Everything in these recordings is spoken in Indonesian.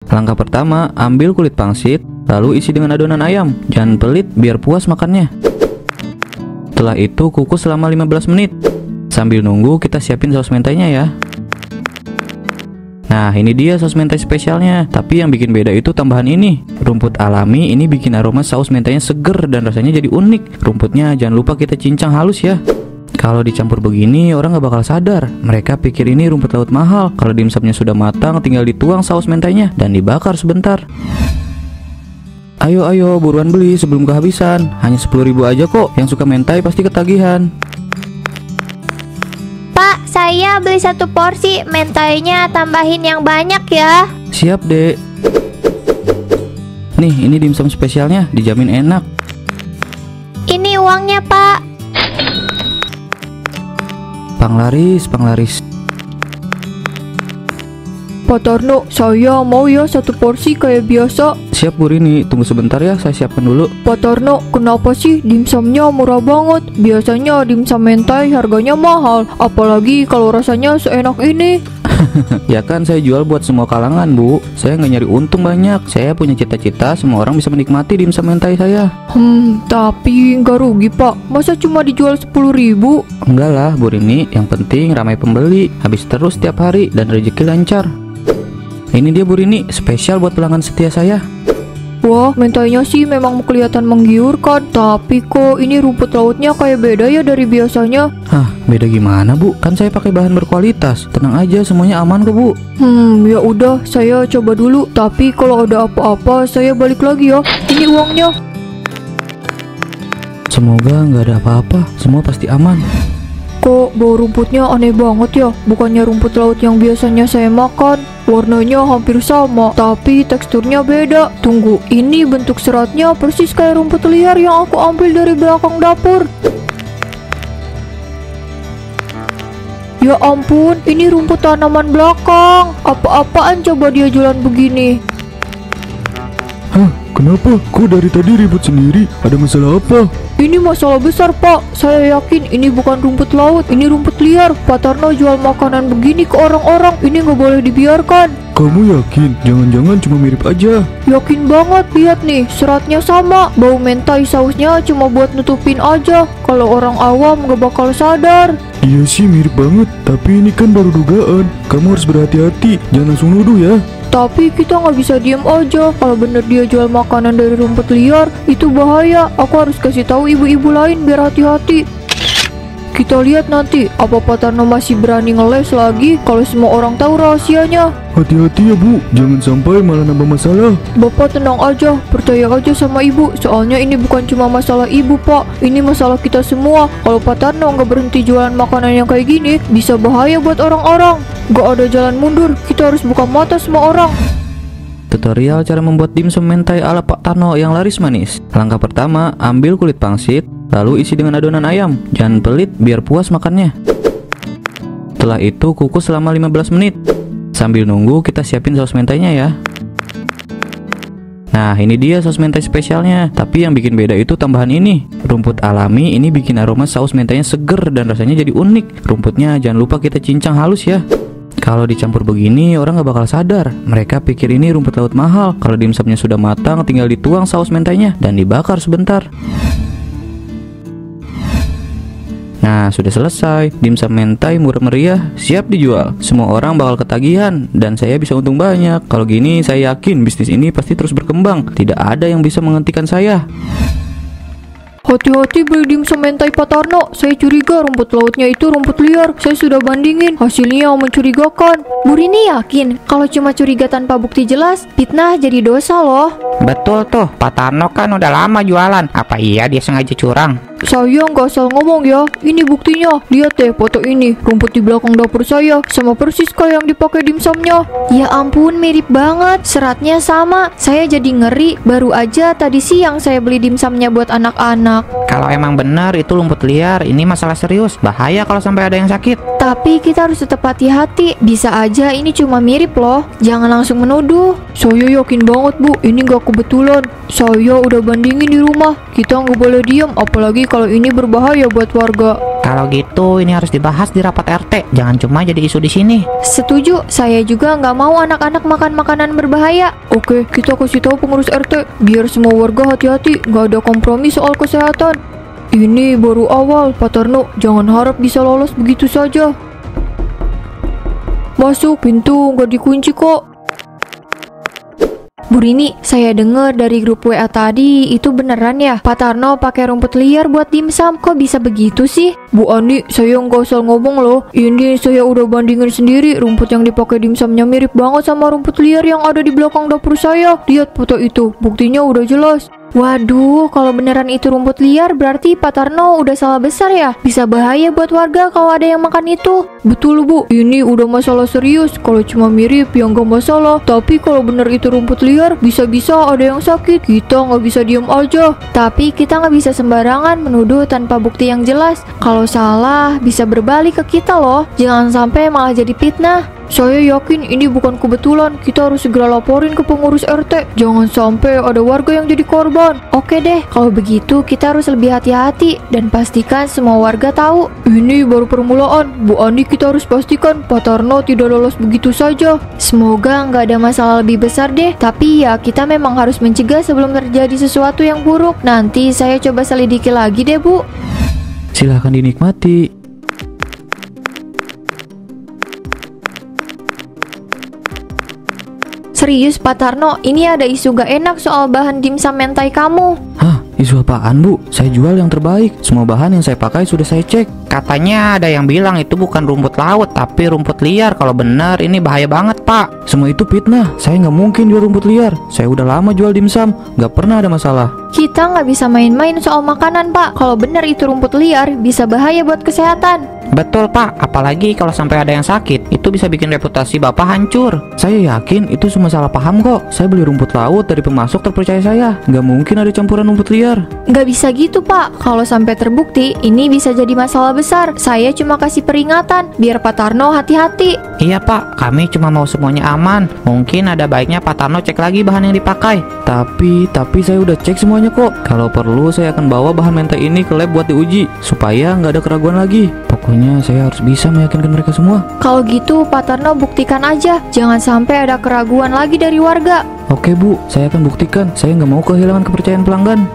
Langkah pertama, ambil kulit pangsit, lalu isi dengan adonan ayam. Jangan pelit biar puas makannya. Setelah itu kukus selama 15 menit. Sambil nunggu kita siapin saus mentainya ya. Nah, ini dia saus mentai spesialnya. Tapi yang bikin beda itu tambahan ini. Rumput alami ini bikin aroma saus mentainya seger dan rasanya jadi unik. Rumputnya jangan lupa kita cincang halus ya. Kalau dicampur begini orang gak bakal sadar. Mereka pikir ini rumput laut mahal. Kalau dimsumnya sudah matang tinggal dituang saus mentainya dan dibakar sebentar. Ayo buruan beli sebelum kehabisan. Hanya 10.000 aja kok. Yang suka mentai pasti ketagihan. Pak, saya beli 1 porsi, mentainya tambahin yang banyak ya. Siap dek. Nih, ini dimsum spesialnya, dijamin enak. Ini uangnya Pak. Panglaris. Pak Tarno, saya mau ya 1 porsi kayak biasa. Siap Bu Rini, tunggu sebentar ya, saya siapkan dulu. Pak Tarno, kenapa sih dimsumnya murah banget? Biasanya dimsum mentai harganya mahal, apalagi kalau rasanya seenak ini. Ya kan saya jual buat semua kalangan Bu. Saya nggak nyari untung banyak. Saya punya cita-cita semua orang bisa menikmati dimsum mentai saya. Tapi nggak rugi Pak. Masa cuma dijual 10.000? Enggak lah Bu Rini, yang penting ramai pembeli, habis terus tiap hari dan rezeki lancar. Ini dia Bu Rini, spesial buat pelanggan setia saya. Wah, mentainya sih memang kelihatan menggiurkan, tapi kok ini rumput lautnya kayak beda ya dari biasanya. Hah, beda gimana Bu? Kan saya pakai bahan berkualitas. Tenang aja, semuanya aman kok Bu. Ya udah, saya coba dulu. Tapi kalau ada apa-apa, saya balik lagi ya. Ini uangnya. Semoga nggak ada apa-apa, semua pasti aman. Kok bau rumputnya aneh banget ya? Bukannya rumput laut yang biasanya saya makan. Warnanya hampir sama, tapi teksturnya beda. Tunggu, ini bentuk seratnya persis kayak rumput liar yang aku ambil dari belakang dapur. Ya ampun, ini rumput tanaman belakang. Apa-apaan coba dia jualan begini? Hah, kenapa? Kok dari tadi ribut sendiri? Ada masalah apa? Ini masalah besar Pak. Saya yakin ini bukan rumput laut, ini rumput liar. Pak Tarno jual makanan begini ke orang-orang. Ini nggak boleh dibiarkan. Kamu yakin? Jangan-jangan cuma mirip aja. Yakin banget, lihat nih, seratnya sama. Bau mentai sausnya cuma buat nutupin aja. Kalau orang awam gak bakal sadar. Iya sih mirip banget, tapi ini kan baru dugaan. Kamu harus berhati-hati, jangan langsung nuduh ya. Tapi kita nggak bisa diem aja. Kalau bener dia jual makanan dari rumput liar, itu bahaya. Aku harus kasih tahu ibu-ibu lain biar hati-hati. Kita lihat nanti, apa Pak Tarno masih berani ngeles lagi kalau semua orang tahu rahasianya. Hati-hati ya Bu, jangan sampai malah nambah masalah. Bapak tenang aja, percaya aja sama ibu. Soalnya ini bukan cuma masalah ibu Pak, ini masalah kita semua. Kalau Pak Tarno nggak berhenti jualan makanan yang kayak gini, bisa bahaya buat orang-orang. Gak ada jalan mundur, kita harus buka mata semua orang. Tutorial cara membuat dimsum mentai ala Pak Tarno yang laris manis. Langkah pertama, ambil kulit pangsit, lalu isi dengan adonan ayam. Jangan pelit biar puas makannya. Setelah itu kukus selama 15 menit. Sambil nunggu kita siapin saus mentainya ya. Nah, ini dia saus mentai spesialnya. Tapi yang bikin beda itu tambahan ini. Rumput alami ini bikin aroma saus mentainya seger dan rasanya jadi unik. Rumputnya jangan lupa kita cincang halus ya. Kalau dicampur begini orang gak bakal sadar. Mereka pikir ini rumput laut mahal. Kalau dimsumnya sudah matang tinggal dituang saus mentainya dan dibakar sebentar. Nah, sudah selesai. Dimsum mentai murah meriah, siap dijual. Semua orang bakal ketagihan dan saya bisa untung banyak. Kalau gini saya yakin bisnis ini pasti terus berkembang. Tidak ada yang bisa menghentikan saya. Hati-hati beli dimsum mentai Pak Tarno. Saya curiga rumput lautnya itu rumput liar. Saya sudah bandingin, hasilnya mencurigakan. Bu Rini yakin kalau cuma curiga tanpa bukti jelas, fitnah jadi dosa loh. Betul tuh, Pak Tarno kan udah lama jualan. Apa iya dia sengaja curang? Saya nggak asal ngomong ya. Ini buktinya. Lihat deh foto ini. Rumput di belakang dapur saya sama persis kayak yang dipakai dimsumnya. Ya ampun, mirip banget. Seratnya sama. Saya jadi ngeri. Baru aja tadi siang saya beli dimsumnya buat anak-anak. Kalau emang benar itu rumput liar, ini masalah serius. Bahaya kalau sampai ada yang sakit. Tapi kita harus tetap hati-hati. Bisa aja ini cuma mirip loh. Jangan langsung menuduh. Saya yakin banget Bu, ini nggak kebetulan. Saya udah bandingin di rumah. Kita nggak boleh diam, apalagi kalau ini berbahaya buat warga. Kalau gitu ini harus dibahas di rapat RT. Jangan cuma jadi isu di sini. Setuju, saya juga nggak mau anak-anak makan makanan berbahaya. Oke, kita kasih tahu pengurus RT biar semua warga hati-hati, nggak ada kompromi soal kesehatan. Ini baru awal, Pak Tarno. Jangan harap bisa lolos begitu saja. Masuk, pintu nggak dikunci kok. Bu Rini, saya dengar dari grup WA tadi, itu beneran ya? Pak Tarno pakai rumput liar buat dimsum, kok bisa begitu sih? Bu Ani, saya nggak asal ngomong loh. Ini saya udah bandingin sendiri. Rumput yang dipakai dimsumnya mirip banget sama rumput liar yang ada di belakang dapur saya. Lihat foto itu, buktinya udah jelas. Waduh, kalau beneran itu rumput liar berarti Pak Tarno udah salah besar ya? Bisa bahaya buat warga kalau ada yang makan itu. Betul Bu, ini udah masalah serius. Kalau cuma mirip ya nggak masalah. Tapi kalau bener itu rumput liar, bisa-bisa ada yang sakit. Kita nggak bisa diem aja. Tapi kita nggak bisa sembarangan menuduh tanpa bukti yang jelas. Kalau salah, bisa berbalik ke kita loh. Jangan sampai malah jadi fitnah. Saya yakin ini bukan kebetulan. Kita harus segera laporin ke pengurus RT. Jangan sampai ada warga yang jadi korban. Oke deh, kalau begitu kita harus lebih hati-hati dan pastikan semua warga tahu. Ini baru permulaan. Bu Andi, kita harus pastikan Pak Tarno tidak lolos begitu saja. Semoga nggak ada masalah lebih besar deh. Tapi ya kita memang harus mencegah sebelum terjadi sesuatu yang buruk. Nanti saya coba selidiki lagi deh Bu. Silahkan dinikmati. Serius Pak Tarno, ini ada isu gak enak soal bahan dimsum mentai kamu. Hah, isu apaan Bu? Saya jual yang terbaik. Semua bahan yang saya pakai sudah saya cek. Katanya ada yang bilang itu bukan rumput laut tapi rumput liar. Kalau benar ini bahaya banget Pak. Semua itu fitnah. Saya nggak mungkin jual rumput liar. Saya udah lama jual dimsum, nggak pernah ada masalah. Kita nggak bisa main-main soal makanan Pak. Kalau benar itu rumput liar, bisa bahaya buat kesehatan. Betul Pak, apalagi kalau sampai ada yang sakit, itu bisa bikin reputasi Bapak hancur. Saya yakin itu cuma salah paham kok. Saya beli rumput laut dari pemasok terpercaya saya. Nggak mungkin ada campuran rumput liar. Nggak bisa gitu Pak. Kalau sampai terbukti, ini bisa jadi masalah besar. Saya cuma kasih peringatan, biar Pak Tarno hati-hati. Iya Pak, kami cuma mau semuanya aman. Mungkin ada baiknya Pak Tarno cek lagi bahan yang dipakai. Tapi saya udah cek semuanya kok. Kalau perlu saya akan bawa bahan mentai ini ke lab buat diuji, supaya nggak ada keraguan lagi. Pokoknya saya harus bisa meyakinkan mereka semua. Kalau gitu Pak Tarno buktikan aja. Jangan sampai ada keraguan lagi dari warga. Oke Bu, saya akan buktikan. Saya nggak mau kehilangan kepercayaan pelanggan.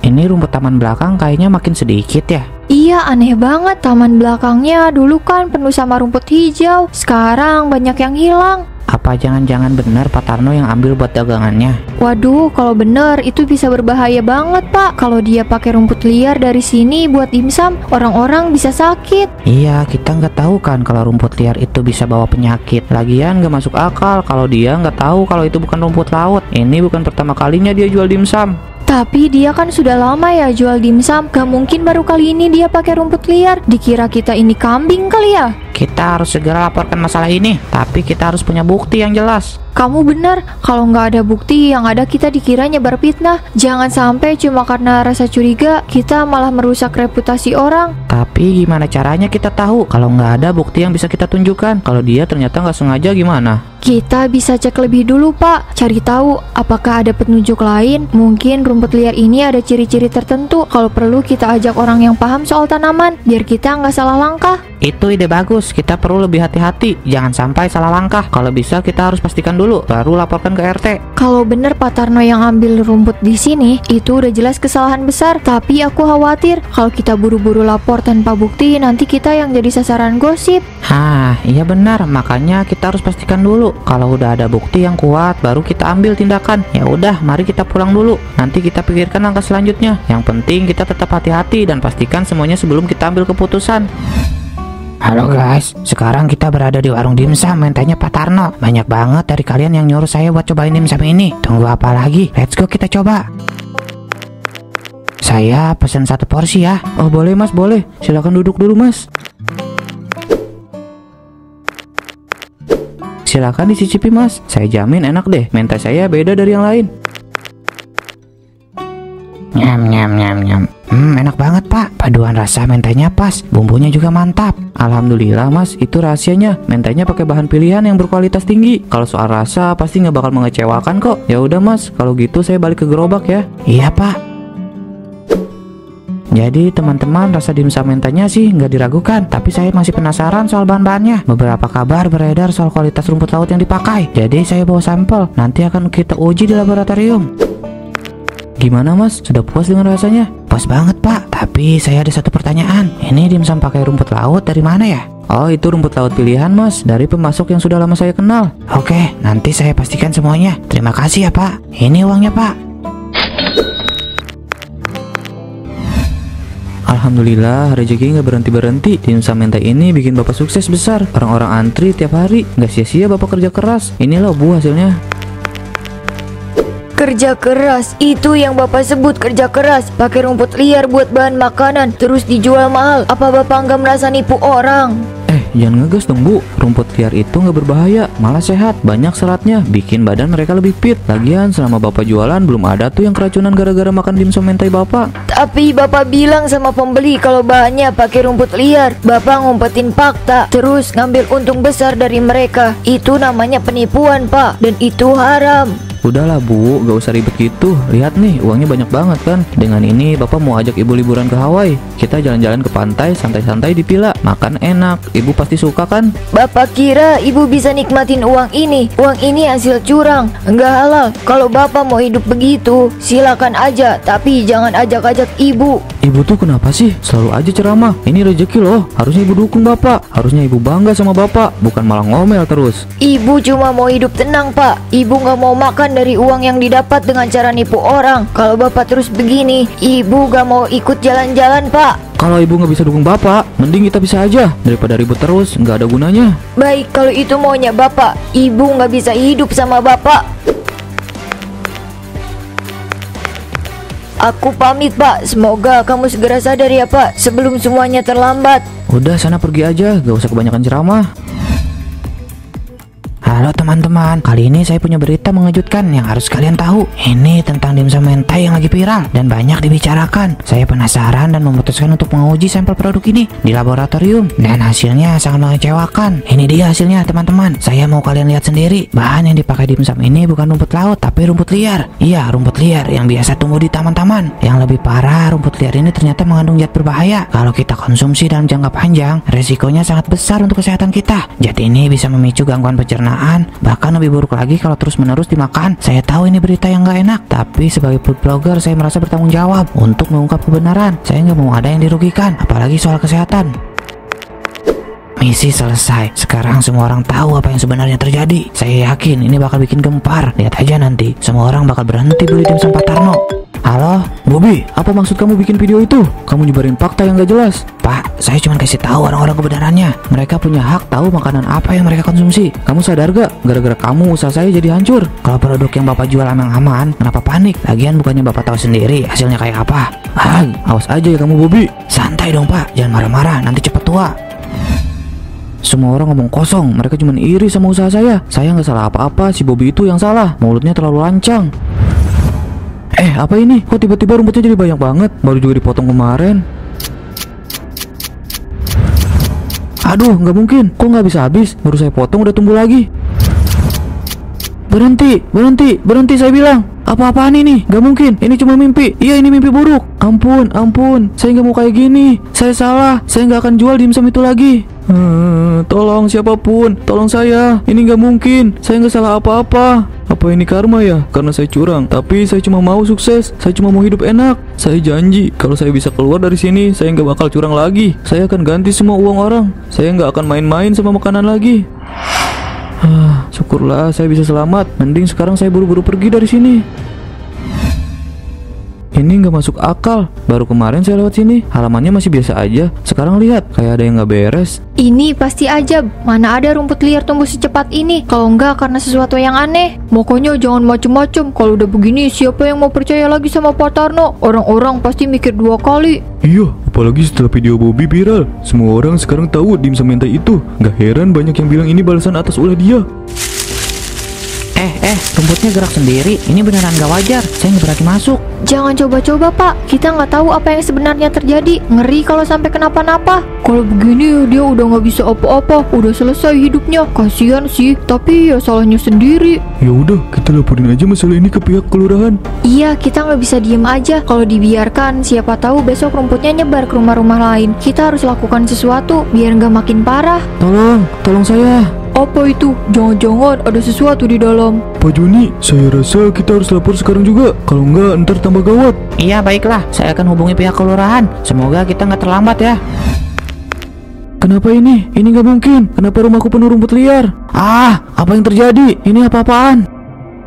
Ini rumput taman belakang kayaknya makin sedikit ya. Iya, aneh banget. Taman belakangnya dulu kan penuh sama rumput hijau. Sekarang banyak yang hilang. Apa jangan-jangan benar Pak Tarno yang ambil buat dagangannya? Waduh, kalau bener itu bisa berbahaya banget Pak. Kalau dia pakai rumput liar dari sini buat dimsum, orang-orang bisa sakit. Iya, kita nggak tahu kan kalau rumput liar itu bisa bawa penyakit. Lagian nggak masuk akal kalau dia nggak tahu kalau itu bukan rumput laut. Ini bukan pertama kalinya dia jual dimsum. Tapi dia kan sudah lama ya jual dimsum. Gak mungkin baru kali ini dia pakai rumput liar. Dikira kita ini kambing kali ya? Kita harus segera laporkan masalah ini. Tapi kita harus punya bukti yang jelas. Kamu benar, kalau nggak ada bukti yang ada kita dikira nyebar fitnah. Jangan sampai cuma karena rasa curiga kita malah merusak reputasi orang. Tapi gimana caranya kita tahu kalau nggak ada bukti yang bisa kita tunjukkan? Kalau dia ternyata nggak sengaja gimana? Kita bisa cek lebih dulu Pak. Cari tahu apakah ada petunjuk lain. Mungkin rumput liar ini ada ciri-ciri tertentu. Kalau perlu kita ajak orang yang paham soal tanaman, biar kita nggak salah langkah. Itu ide bagus. Kita perlu lebih hati-hati. Jangan sampai salah langkah. Kalau bisa kita harus pastikan dulu, baru laporkan ke RT. Kalau bener Pak Tarno yang ambil rumput di sini, itu udah jelas kesalahan besar. Tapi aku khawatir kalau kita buru-buru lapor tanpa bukti, nanti kita yang jadi sasaran gosip. Hah, iya benar. Makanya kita harus pastikan dulu. Kalau udah ada bukti yang kuat, baru kita ambil tindakan. Ya udah, mari kita pulang dulu. Nanti kita pikirkan langkah selanjutnya. Yang penting kita tetap hati-hati dan pastikan semuanya sebelum kita ambil keputusan. Halo guys, sekarang kita berada di warung dimsum mentainya Pak Tarno. Banyak banget dari kalian yang nyuruh saya buat cobain dimsum ini. Tunggu apa lagi? Let's go kita coba. Saya pesen 1 porsi ya. Oh boleh Mas, boleh. Silakan duduk dulu Mas. Silakan dicicipi Mas. Saya jamin enak deh. Mentai saya beda dari yang lain. Nyam nyam nyam nyam. Enak banget Pak. Paduan rasa mentainya pas. Bumbunya juga mantap. Alhamdulillah Mas, itu rahasianya. Mentainya pakai bahan pilihan yang berkualitas tinggi. Kalau soal rasa pasti nggak bakal mengecewakan kok. Ya udah Mas, kalau gitu saya balik ke gerobak ya. Iya Pak. Jadi teman-teman, rasa dimsum mentanya sih nggak diragukan, tapi saya masih penasaran soal bahan-bahannya. Beberapa kabar beredar soal kualitas rumput laut yang dipakai. Jadi saya bawa sampel, nanti akan kita uji di laboratorium. Gimana mas? Sudah puas dengan rasanya? Puas banget pak, tapi saya ada satu pertanyaan. Ini dimsum pakai rumput laut dari mana ya? Oh, itu rumput laut pilihan mas, dari pemasok yang sudah lama saya kenal. Oke, nanti saya pastikan semuanya. Terima kasih ya pak. Ini uangnya pak. Alhamdulillah, rezeki nggak berhenti-berhenti. Dimsum mentai ini bikin bapak sukses besar. Orang-orang antri tiap hari. Nggak sia-sia bapak kerja keras. Ini loh bu hasilnya. Kerja keras, itu yang Bapak sebut kerja keras. Pakai rumput liar buat bahan makanan, terus dijual mahal. Apa Bapak nggak merasa nipu orang? Jangan ngegas dong bu. Rumput liar itu nggak berbahaya, malah sehat. Banyak seratnya, bikin badan mereka lebih fit. Lagian selama bapak jualan belum ada tuh yang keracunan gara-gara makan dimsum mentai bapak. Tapi Bapak bilang sama pembeli kalau bahannya pakai rumput liar. Bapak ngumpetin fakta, terus ngambil untung besar dari mereka. Itu namanya penipuan Pak, dan itu haram. Udahlah bu, gak usah ribet gitu. Lihat nih, uangnya banyak banget kan. Dengan ini bapak mau ajak ibu liburan ke Hawaii. Kita jalan-jalan ke pantai, santai-santai di villa. Makan enak, ibu pasti suka kan? Bapak kira ibu bisa nikmatin uang ini? Uang ini hasil curang, nggak halal. Kalau Bapak mau hidup begitu, silakan aja. Tapi jangan ajak-ajak ibu. Ibu tuh kenapa sih? Selalu aja ceramah. Ini rezeki loh, harusnya ibu dukung bapak. Harusnya ibu bangga sama bapak, bukan malah ngomel terus. Ibu cuma mau hidup tenang Pak. Ibu nggak mau makan dari uang yang didapat dengan cara nipu orang. Kalau Bapak terus begini, ibu gak mau ikut jalan-jalan Pak. Kalau ibu nggak bisa dukung bapak, mending kita bisa aja. Daripada ribut terus, nggak ada gunanya. Baik, kalau itu maunya Bapak. Ibu nggak bisa hidup sama Bapak. Aku pamit Pak. Semoga kamu segera sadar ya Pak, sebelum semuanya terlambat. Udah sana pergi aja, gak usah kebanyakan ceramah. Halo teman-teman, kali ini saya punya berita mengejutkan yang harus kalian tahu. Ini tentang dimsum mentai yang lagi viral dan banyak dibicarakan. Saya penasaran dan memutuskan untuk menguji sampel produk ini di laboratorium, dan hasilnya sangat mengecewakan. Ini dia hasilnya teman-teman. Saya mau kalian lihat sendiri. Bahan yang dipakai dimsum ini bukan rumput laut, tapi rumput liar. Iya, rumput liar yang biasa tumbuh di taman-taman. Yang lebih parah, rumput liar ini ternyata mengandung zat berbahaya. Kalau kita konsumsi dalam jangka panjang, resikonya sangat besar untuk kesehatan kita. Zat ini bisa memicu gangguan pencernaan, bahkan lebih buruk lagi kalau terus-menerus dimakan. Saya tahu ini berita yang gak enak, tapi sebagai food blogger saya merasa bertanggung jawab untuk mengungkap kebenaran. Saya nggak mau ada yang dirugikan, apalagi soal kesehatan. Misi selesai. Sekarang semua orang tahu apa yang sebenarnya terjadi. Saya yakin ini bakal bikin gempar. Lihat aja nanti, semua orang bakal berhenti beli dimsum Pak Tarno. Halo, Bobby, apa maksud kamu bikin video itu? Kamu nyebarin fakta yang gak jelas. Pak, saya cuma kasih tahu orang-orang kebenarannya. Mereka punya hak tahu makanan apa yang mereka konsumsi. Kamu sadar gak? Gara-gara kamu usaha saya jadi hancur. Kalau produk yang Bapak jual emang aman, kenapa panik? Lagian bukannya Bapak tahu sendiri hasilnya kayak apa? Awas aja ya kamu Bobby. Santai dong Pak, jangan marah-marah, nanti cepet tua. Semua orang ngomong kosong, mereka cuma iri sama usaha saya. Saya nggak salah apa-apa, si Bobby itu yang salah. Mulutnya terlalu lancang. Apa ini? Kok tiba-tiba rumputnya jadi banyak banget? Baru juga dipotong kemarin. Aduh, nggak mungkin. Kok nggak bisa habis? Baru saya potong udah tumbuh lagi. Berhenti, berhenti, berhenti saya bilang. Apa-apaan ini? Gak mungkin, ini cuma mimpi. Iya, ini mimpi buruk. Ampun, ampun, saya nggak mau kayak gini. Saya salah, saya nggak akan jual dimsum itu lagi. Tolong siapapun, tolong saya. Ini nggak mungkin, saya nggak salah apa-apa. Apa ini karma ya? Karena saya curang, tapi saya cuma mau sukses. Saya cuma mau hidup enak. Saya janji, kalau saya bisa keluar dari sini, saya nggak bakal curang lagi. Saya akan ganti semua uang orang. Saya nggak akan main-main sama makanan lagi. Syukurlah saya bisa selamat. Mending sekarang saya buru-buru pergi dari sini. Ini nggak masuk akal. Baru kemarin saya lewat sini, halamannya masih biasa aja. Sekarang lihat, kayak ada yang nggak beres. Ini pasti aja. Mana ada rumput liar tumbuh secepat ini? Kalau enggak karena sesuatu yang aneh. Makanya jangan macem-macem. Kalau udah begini, siapa yang mau percaya lagi sama Pak Tarno? Orang-orang pasti mikir 2 kali. Iya, apalagi setelah video Bobby viral. Semua orang sekarang tahu dimsum mentai itu. Gak heran banyak yang bilang ini balasan atas ulah dia. rumputnya gerak sendiri. Ini beneran gak wajar. Saya nggak berani masuk. Jangan coba-coba pak, kita nggak tahu apa yang sebenarnya terjadi. Ngeri kalau sampai kenapa-napa. Kalau begini dia udah nggak bisa apa-apa, udah selesai hidupnya. Kasihan sih, tapi ya salahnya sendiri. Ya udah, kita laporin aja masalah ini ke pihak kelurahan. Iya, kita nggak bisa diem aja. Kalau dibiarkan, siapa tahu besok rumputnya nyebar ke rumah-rumah lain. Kita harus lakukan sesuatu biar nggak makin parah. Tolong saya. Apa itu? Jangan-jangan ada sesuatu di dalam. Pak Joni, saya rasa kita harus lapor sekarang juga. Kalau enggak, ntar tambah gawat. Iya baiklah, saya akan hubungi pihak kelurahan. Semoga kita nggak terlambat ya. Kenapa ini? Ini nggak mungkin. Kenapa rumahku penuh rumput liar? Apa yang terjadi? Ini apa-apaan?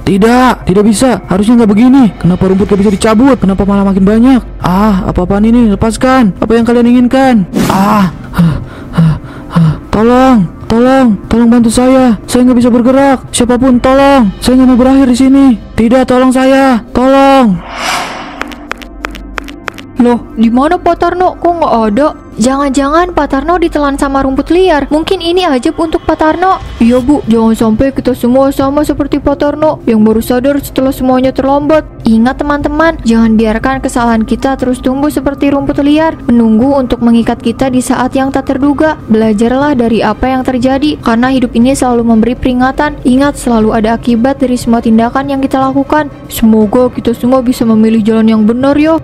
Tidak bisa. Harusnya nggak begini. Kenapa rumput gak bisa dicabut? Kenapa malah makin banyak? Apa-apaan ini? Lepaskan. Apa yang kalian inginkan? Tolong bantu saya. Saya nggak bisa bergerak. Siapapun, tolong. Saya nggak mau berakhir di sini. Tidak, tolong saya. Tolong. Loh, di mana Pak Tarno? Kok nggak ada? Jangan-jangan Pak Tarno ditelan sama rumput liar. Mungkin ini ajaib untuk Pak Tarno. Iya Bu, jangan sampai kita semua sama seperti Pak Tarno yang baru sadar setelah semuanya terlambat. Ingat teman-teman, jangan biarkan kesalahan kita terus tumbuh seperti rumput liar, menunggu untuk mengikat kita di saat yang tak terduga. Belajarlah dari apa yang terjadi, karena hidup ini selalu memberi peringatan. Ingat, selalu ada akibat dari semua tindakan yang kita lakukan. Semoga kita semua bisa memilih jalan yang benar ya.